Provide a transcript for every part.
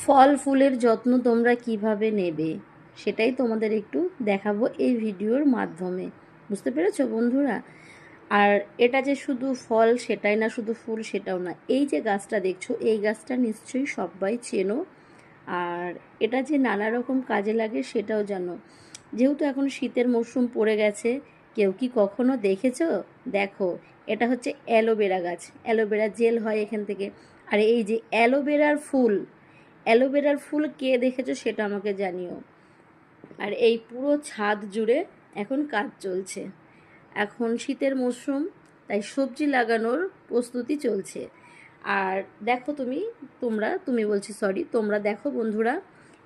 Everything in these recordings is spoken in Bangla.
ফল ফুলের যত্ন তোমরা কিভাবে নেবে সেটাই তোমাদের একটু দেখাবো এই ভিডিওর মাধ্যমে। বুঝতে পেরেছো বন্ধুরা? আর এটা যে শুধু ফল সেটাই না, শুধু ফুল সেটাও না, এই যে গাছটা দেখছো এই গাছটা নিশ্চয়ই সবাই চেনো। আর এটা যে নানা রকম কাজে লাগে সেটাও জানো। যেহেতু এখন শীতের মরশুম পড়ে গেছে, কেউ কি কখনো দেখেছো? দেখো, এটা হচ্ছে অ্যালোভেরা গাছ। অ্যালোভেরা জেল হয় এখান থেকে। আর এই যে অ্যালোভেরার ফুল, অ্যালোভেরার ফুল কে দেখেছো সেটা আমাকে জানিও। আর এই পুরো ছাদ জুড়ে এখন কাজ চলছে। এখন শীতের মরশুম, তাই সবজি লাগানোর প্রস্তুতি চলছে। আর দেখো তুমি বলছি সরি, তোমরা দেখো বন্ধুরা,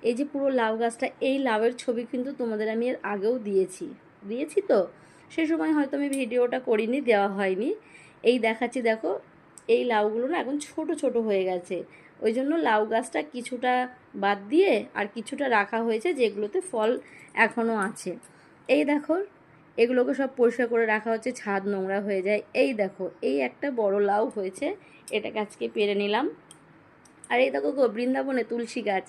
এই যে পুরো লাউ গাছটা, এই লাউয়ের ছবি কিন্তু তোমাদের আমি এর আগেও দিয়েছি তো সে সময় হয়তো আমি ভিডিওটা করিনি, দেওয়া হয়নি। এই দেখাচ্ছি, দেখো এই লাউগুলো না এখন ছোট ছোট হয়ে গেছে। ওই জন্য লাউ গাছটা কিছুটা বাদ দিয়ে আর কিছুটা রাখা হয়েছে, যেগুলোতে ফল এখনও আছে। এই দেখো, এগুলোকে সব পরিষ্কার করে রাখা হচ্ছে, ছাদ নোংরা হয়ে যায়। এই দেখো, এই একটা বড় লাউ হয়েছে, এটাকে আজকে পেরে নিলাম। আর এই দেখো গো, বৃন্দাবনে তুলসী গাছ।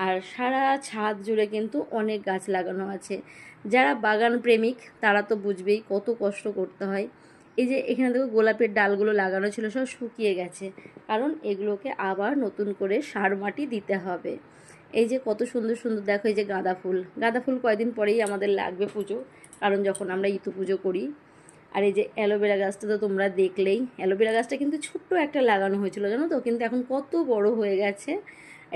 আর সারা ছাদ জুড়ে কিন্তু অনেক গাছ লাগানো আছে। যারা বাগান প্রেমিক তারা তো বুঝবেই কত কষ্ট করতে হয়। এই যে এখানে দেখো গোলাপের ডালগুলো লাগানো ছিল, সব শুকিয়ে গেছে, কারণ এগুলোকে আবার নতুন করে সার মাটি দিতে হবে। এই যে কত সুন্দর সুন্দর দেখো, এই যে গাঁদা ফুল কয়দিন পরেই আমাদের লাগবে পুজো, কারণ যখন আমরা ইতু পুজো করি। আর এই যে অ্যালোভেরা গাছটা তো তোমরা দেখলেই, অ্যালোভেরা গাছটা কিন্তু ছোট্ট একটা লাগানো হয়েছিল জানো তো, কিন্তু এখন কত বড় হয়ে গেছে।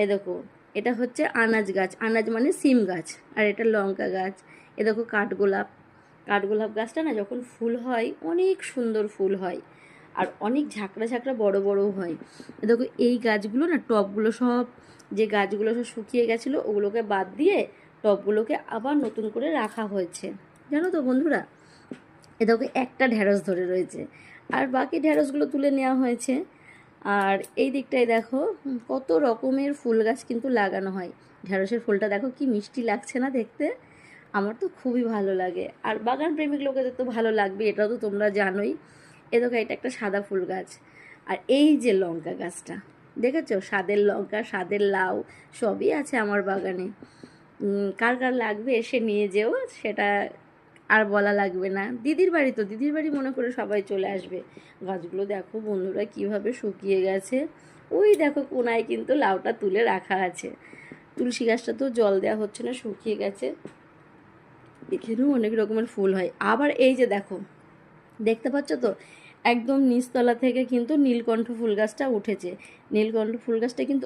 এই দেখো, এটা হচ্ছে আনাজ গাছ, আনাজ মানে সিম গাছ। আর এটা লঙ্কা গাছ। এ দেখো কাঠগোলাপ গাছটা না যখন ফুল হয় অনেক সুন্দর ফুল হয়, আর অনেক ঝাঁকড়া ঝাঁকড়া বড় বড়ও হয়। এ দেখো এই গাছগুলো না, টবগুলো সব, যে গাছগুলো সব শুকিয়ে গেছিলো ওগুলোকে বাদ দিয়ে টবগুলোকে আবার নতুন করে রাখা হয়েছে, জানো তো বন্ধুরা। এ দেখো একটা ঢ্যাঁড়স ধরে রয়েছে, আর বাকি ঢ্যাঁড়সগুলো তুলে নেওয়া হয়েছে। আর এই দিকটায় দেখো কত রকমের ফুল গাছ কিন্তু লাগানো হয়। ঢ্যাঁড়সের ফুলটা দেখো কি মিষ্টি লাগছে না দেখতে, আমার তো খুবই ভালো লাগে। আর বাগান প্রেমিক লোকেদের তো ভালো লাগবে, এটাও তো তোমরা জানোই। এ দেখো, এটা একটা সাদা ফুল গাছ। আর এই যে লঙ্কা গাছটা দেখেছো, স্বাদের লঙ্কা, স্বাদের লাউ সবই আছে আমার বাগানে। কার কার লাগবে এসে নিয়ে যেও, সেটা আর বলা লাগবে না। দিদির বাড়ি মনে করে সবাই চলে আসবে। গাছগুলো দেখো বন্ধুরা কিভাবে শুকিয়ে গেছে। ওই দেখো কোনায় কিন্তু লাউটা তুলে রাখা আছে। তুলসী গাছটা তো জল দেওয়া হচ্ছে না, শুকিয়ে গেছে। এখানেও অনেক রকমের ফুল হয়। আবার এই যে দেখো, দেখতে পাচ্ছ তো, একদম নিচতলা থেকে কিন্তু নীলকণ্ঠ ফুল গাছটা উঠেছে। নীলকণ্ঠ ফুল গাছটা কিন্তু